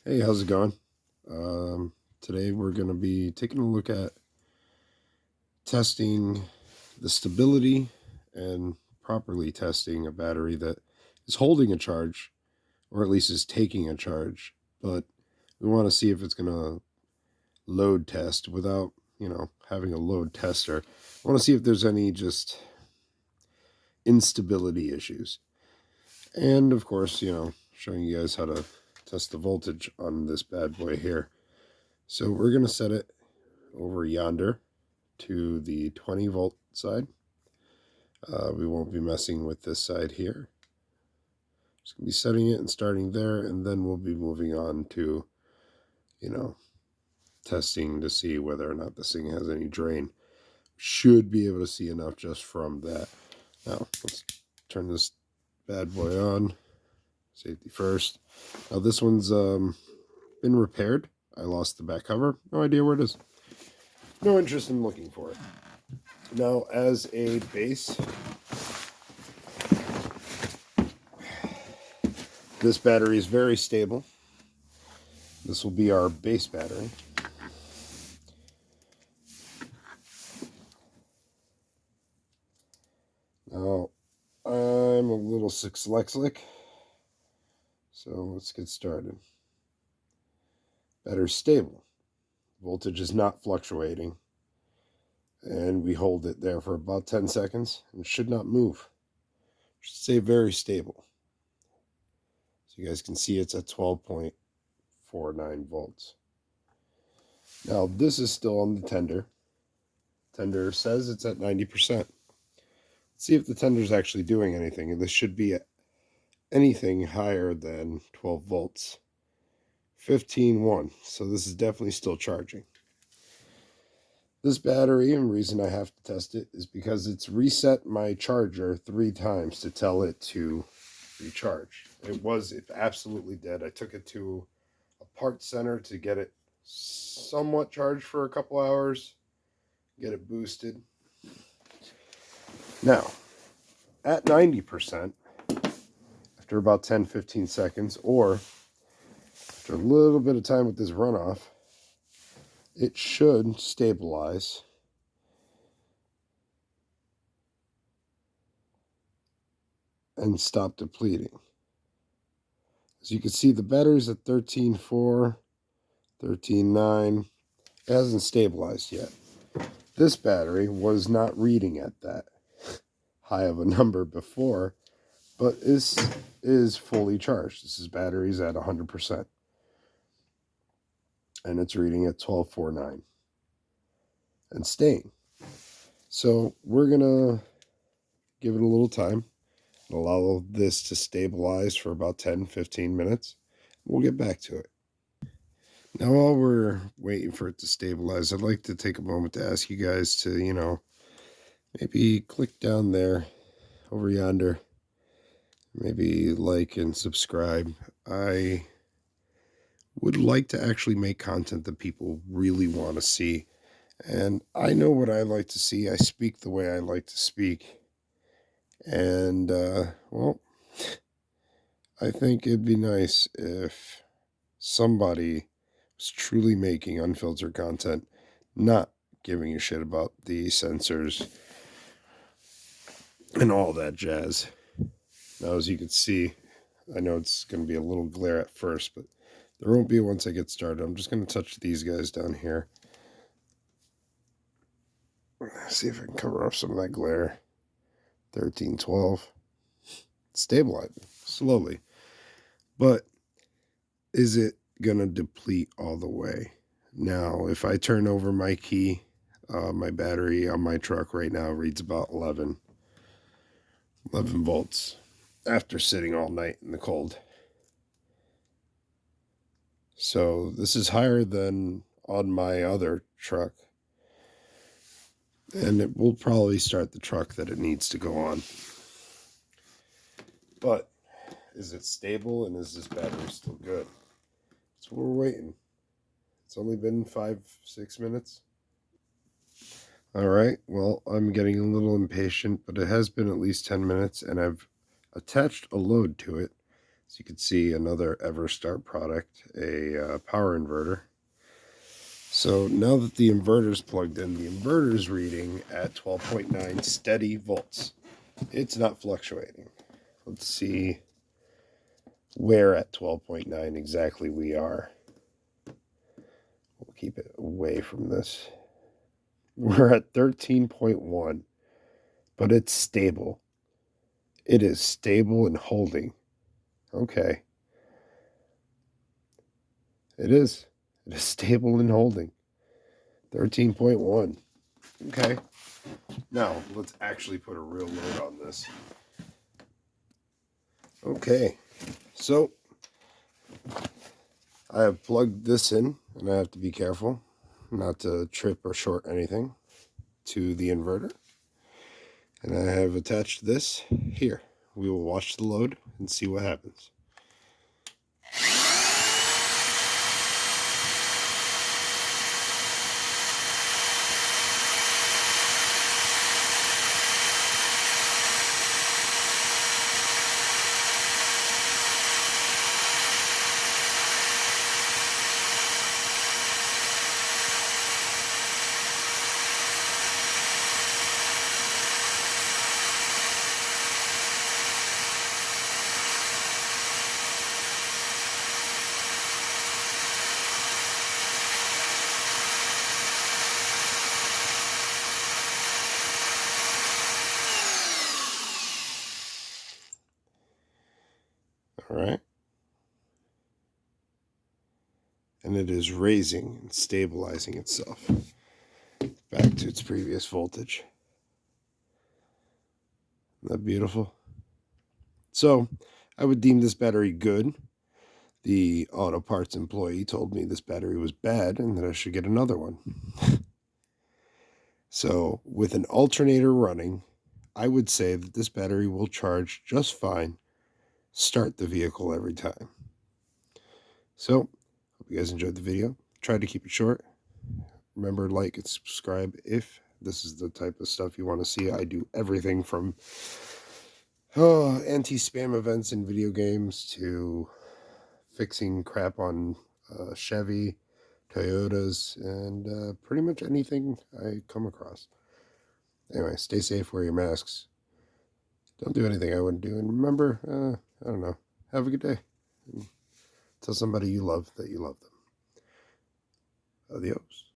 Hey, how's it going? Today we're going to be taking a look at testing the stability and properly testing a battery that is holding a charge, or at least is taking a charge, but we want to see if it's going to load test without, having a load tester. I want to see if there's any just instability issues. And of course, showing you guys how to test the voltage on this bad boy here. So we're going to set it over yonder to the 20 volt side. We won't be messing with this side here. Just going to be setting it and starting there, and then we'll be moving on to, testing to see whether or not this thing has any drain. Should be able to see enough just from that. Now, let's turn this bad boy on. Safety first. Now, this one's been repaired. I lost the back cover. No idea where it is. No interest in looking for it. Now, as a base, this battery is very stable. This will be our base battery. Now, I'm a little dyslexic, so let's get started. Battery's stable. Voltage is not fluctuating. And we hold it there for about 10 seconds and it should not move. Should stay very stable. So you guys can see it's at 12.49 volts. Now this is still on the tender. Tender says it's at 90%. Let's see if the tender is actually doing anything. And this should be at anything higher than 12 volts. 15.1. So this is definitely still charging. This battery, and the reason I have to test it is because it's reset my charger 3 times to tell it to recharge. It absolutely dead. I took it to a parts center to get it somewhat charged for a couple hours, get it boosted. Now, at 90%, after about 10-15 seconds, or after a little bit of time with this runoff, it should stabilize and stop depleting. As you can see, the battery's at 13.4, 13.9. It hasn't stabilized yet. This battery was not reading at that high of a number before, but this is fully charged. This is battery's at 100%. And it's reading at 12.49 and staying. So we're going to give it a little time and allow this to stabilize for about 10-15 minutes. We'll get back to it. Now, while we're waiting for it to stabilize, I'd like to take a moment to ask you guys to, maybe click down there over yonder. Maybe like and subscribe. I would like to actually make content that people really want to see. And I know what I like to see. I speak the way I like to speak. And, well, I think it'd be nice if somebody was truly making unfiltered content, not giving a shit about the censors and all that jazz. Now, as you can see, I know it's going to be a little glare at first, but there won't be once I get started. I'm just going to touch these guys down here. See if I can cover up some of that glare. 1312. Stabilizing slowly. But is it going to deplete all the way? Now, if I turn over my key, my battery on my truck right now reads about 11 volts after sitting all night in the cold. So this is higher than on my other truck. And it will probably start the truck that it needs to go on. But is it stable and is this battery still good? That's what we're waiting. It's only been 5-6 minutes. All right, well, I'm getting a little impatient, but it has been at least 10 minutes, and I've attached a load to it As you can see, another EverStart product, a power inverter. So now that the inverter is plugged in, the inverter is reading at 12.9 steady volts. It's not fluctuating. Let's see where at 12.9 exactly we are. We'll keep it away from this. We're at 13.1, but it's stable. It is stable and holding. Okay. It is. It is stable and holding. 13.1. Okay. Now, let's actually put a real load on this. Okay. So, I have plugged this in, and I have to be careful not to trip or short anything to the inverter. And I have attached this here. We will watch the load and see what happens. All right. And it is raising and stabilizing itself back to its previous voltage. Isn't that beautiful? So, I would deem this battery good. The auto parts employee told me this battery was bad and that I should get another one. So, with an alternator running, I would say that this battery will charge just fine. Start the vehicle every time. So, hope you guys enjoyed the video. Tried to keep it short. Remember, like and subscribe if this is the type of stuff you want to see. I do everything from anti-spam events in video games to fixing crap on Chevy, Toyotas, and pretty much anything I come across. Anyway, stay safe, wear your masks. Don't do anything I wouldn't do. And remember, I don't know, have a good day. And tell somebody you love that you love them. Adios.